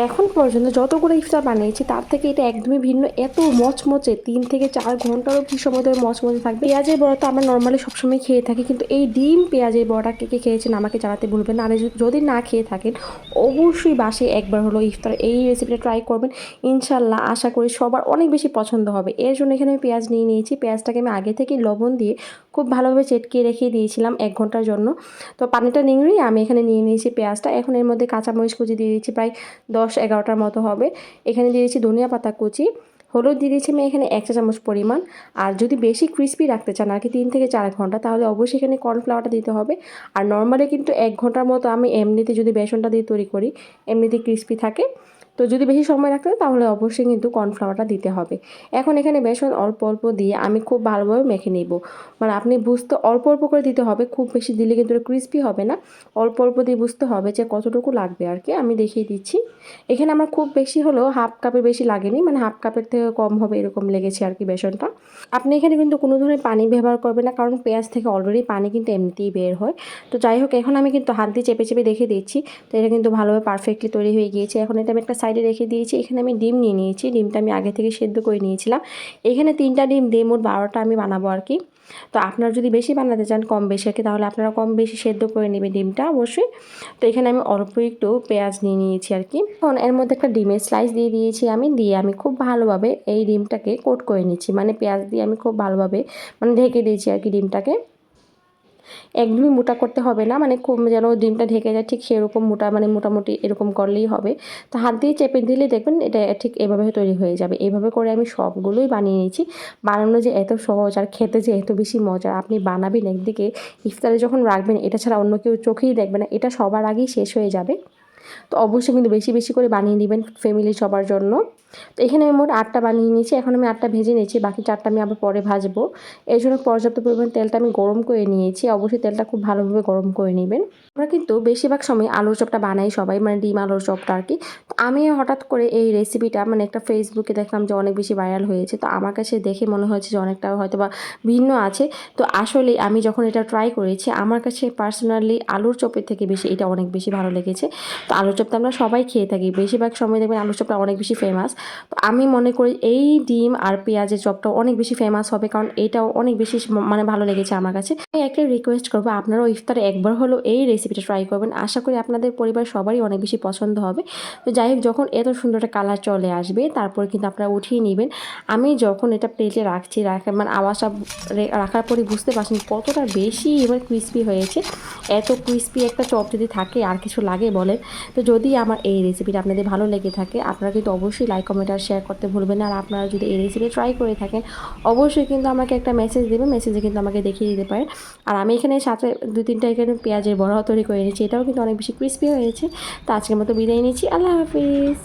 এখন পর্যন্ত যতগুলো ইফতার বানিয়েছি তার থেকে এটা একদমই ভিন্ন। এত মচমচে, ৩ থেকে ৪ ঘন্টারও কি সময় ধরে মচমচে থাকবে। পেঁয়াজের বড়া তো আমরা নর্মালি সবসময় খেয়ে থাকি, কিন্তু এই ডিম পেঁয়াজের বড়াটা কে কে খেয়েছেন আমাকে জানাতে ভুলবেন না। আর যদি না খেয়ে থাকেন অবশ্যই বাসায় একবার হলো ইফতার এই রেসিপিটা ট্রাই করবেন। ইনশাল্লাহ আশা করি সবার অনেক বেশি পছন্দ হবে। এর জন্য এখানে আমি পেঁয়াজ নিয়ে নিয়েছি। পেঁয়াজটাকে আমি আগে থেকে লবণ দিয়ে খুব ভালোভাবে চেটকে রেখে দিয়েছিলাম ১ ঘন্টার জন্য। তো পানিটা নিংড়েই আমি এখানে নিয়ে নিয়েছি পেঁয়াজটা। এখন এর মধ্যে কাঁচামরিচ কুচি দিয়ে দিয়েছি প্রায় ১০-১১টার মতো হবে। এখানে দিয়ে দিয়েছি ধনিয়া পাতা কুচি, হলুদ দিয়ে দিয়েছি আমি এখানে ১ চা চামচ পরিমাণ। আর যদি বেশি ক্রিস্পি রাখতে চান আর কি ৩ থেকে ৪ ঘন্টা, তাহলে অবশ্যই এখানে কর্নফ্লাওয়ারটা দিতে হবে। আর নর্মালি কিন্তু ১ ঘন্টার মতো আমি এমনিতে যদি বেসনটা দিয়ে তৈরি করি এমনিতে ক্রিস্পি থাকে। তো যদি বেশি সময় রাখতে হয় তাহলে অবশ্যই কিন্তু কর্নফ্লাওয়ারটা দিতে হবে। এখন এখানে বেসন অল্প অল্প দিয়ে আমি খুব ভালোভাবে মেখে নিব। মানে আপনি বুঝতে অল্প অল্প করে দিতে হবে, খুব বেশি দিলে কিন্তু ক্রিস্পি হবে না। অল্প অল্প দিয়ে বুঝতে হবে যে কতটুকু লাগবে আর কি। আমি দেখিয়ে দিচ্ছি। এখানে আমার খুব বেশি হলেও হাফ কাপের বেশি লাগেনি, মানে হাফ কাপের থেকে কম হবে এরকম লেগেছে আর কি বেসনটা। আপনি এখানে কিন্তু কোনো ধরনের পানি ব্যবহার করবেন না, কারণ পেঁয়াজ থেকে অলরেডি পানি কিন্তু এমনিতেই বের হয়। তো যাই হোক, এখন আমি কিন্তু হাত দিয়ে চেপে চেপে দেখে দিচ্ছি। তো এটা কিন্তু ভালোভাবে পারফেক্টলি তৈরি হয়ে গিয়েছে। এখন এটা আমি একটা সাইডে রেখে দিয়েছি। এখানে আমি ডিম নিয়ে নিয়েছি। ডিমটা আমি আগে থেকে সেদ্ধ করে নিয়েছিলাম। এখানে 3টা ডিম দিয়ে মোট 12টা আমি বানাবো আর কি। তো আপনারা যদি বেশি বানাতে চান কম বেশি আর কি, তাহলে আপনারা কম বেশি সেদ্ধ করে নেবেন ডিমটা অবশ্যই। তো এখানে আমি অল্প একটু পেঁয়াজ নিয়ে নিয়েছি আর কি। এখন এর মধ্যে একটা ডিমের স্লাইস দিয়ে দিয়েছি আমি খুব ভালোভাবে এই ডিমটাকে কোট করে নিচ্ছি। মানে পেঁয়াজ দিয়ে আমি খুব ভালোভাবে মানে ঢেকে দিয়েছি আর কি ডিমটাকে। একদমই মোটা করতে হবে না, মানে খুব যেন ডিমটা ঢেকে যায় ঠিক সেরকম মোটা, মানে মোটামুটি এরকম করলেই হবে। তো হাত দিয়ে চেপে দিলে দেখবেন এটা ঠিক এভাবে তৈরি হয়ে যাবে। এভাবে করে আমি সবগুলোই বানিয়ে নিয়েছি। বানানো যে এত সহজ আর খেতে যে এত বেশি মজা। আপনি বানাবেন একদিকে, ইফতারে যখন রাখবেন এটা ছাড়া অন্য কেউ চোখেই দেখবে না, এটা সবার আগেই শেষ হয়ে যাবে। তো অবশ্যই কিন্তু বেশি বেশি করে বানিয়ে নেবেন ফ্যামিলি সবার জন্য। তো এখানে আমি মোট 8টা বানিয়ে নিয়েছি। এখন আমি 8টা ভেজে নিয়েছি, বাকি 4টা আমি আবার পরে ভাজবো। এর জন্য পর্যাপ্ত পরিমাণ তেলটা আমি গরম করে নিয়েছি। অবশ্যই তেলটা খুব ভালোভাবে গরম করে নেবেন। আমরা কিন্তু বেশিরভাগ সময় আলুর চপটা বানাই সবাই, মানে ডিম আলুর চপটা আর কি। তো আমি হঠাৎ করে এই রেসিপিটা মানে একটা ফেসবুকে দেখলাম যে অনেক বেশি ভাইরাল হয়েছে। তো আমার কাছে দেখে মনে হয়েছে যে অনেকটা হয়তো বা ভিন্ন আছে। তো আসলে আমি যখন এটা ট্রাই করেছি আমার কাছে পার্সোনালি আলুর চপের থেকে বেশি এটা অনেক বেশি ভালো লেগেছে। তো আলুর চপ তো আমরা সবাই খেয়ে থাকি, বেশিরভাগ সময় দেখবেন আলুর চপটা অনেক বেশি ফেমাস। তো আমি মনে করি এই ডিম আর পেঁয়াজের চপটা অনেক বেশি ফেমাস হবে, কারণ এটাও অনেক বেশি মানে ভালো লেগেছে আমার কাছে। আমি একটা রিকোয়েস্ট করবো, আপনারাও ইফতারে একবার হলো এই রেসিপিটা ট্রাই করবেন। আশা করি আপনাদের পরিবার সবারই অনেক বেশি পছন্দ হবে। তো যাই হোক, যখন এত সুন্দর একটা কালার চলে আসবে তারপরে কিন্তু আপনারা উঠিয়ে নেবেন। আমি যখন এটা প্লেটে রাখছি মানে আওয়াজটা রাখার পরে বুঝতে পারছেন কতটা বেশি এবার ক্রিস্পি হয়েছে। এত ক্রিস্পি একটা চপ যদি থাকে আর কিছু লাগে বলেন। তো যদি আমার এই রেসিপিটা আপনাদের ভালো লেগে থাকে আপনারা কিন্তু অবশ্যই লাইক কমেন্ট আর শেয়ার করতে ভুলবেন না। আর আপনারা যদি এই রেসিপি ট্রাই করে থাকেন অবশ্যই কিন্তু আমাকে একটা মেসেজ দেবেন, মেসেজে কিন্তু আমাকে দেখিয়ে দিতে পারেন। আর আমি এখানে সাথে 2-3টা এখানে পেঁয়াজের বড়াও তৈরি করে নিয়েছি, এটাও কিন্তু অনেক বেশি ক্রিস্পি হয়েছে। তো আজকের মতো বিদায় নিচ্ছি, আল্লাহ হাফিজ।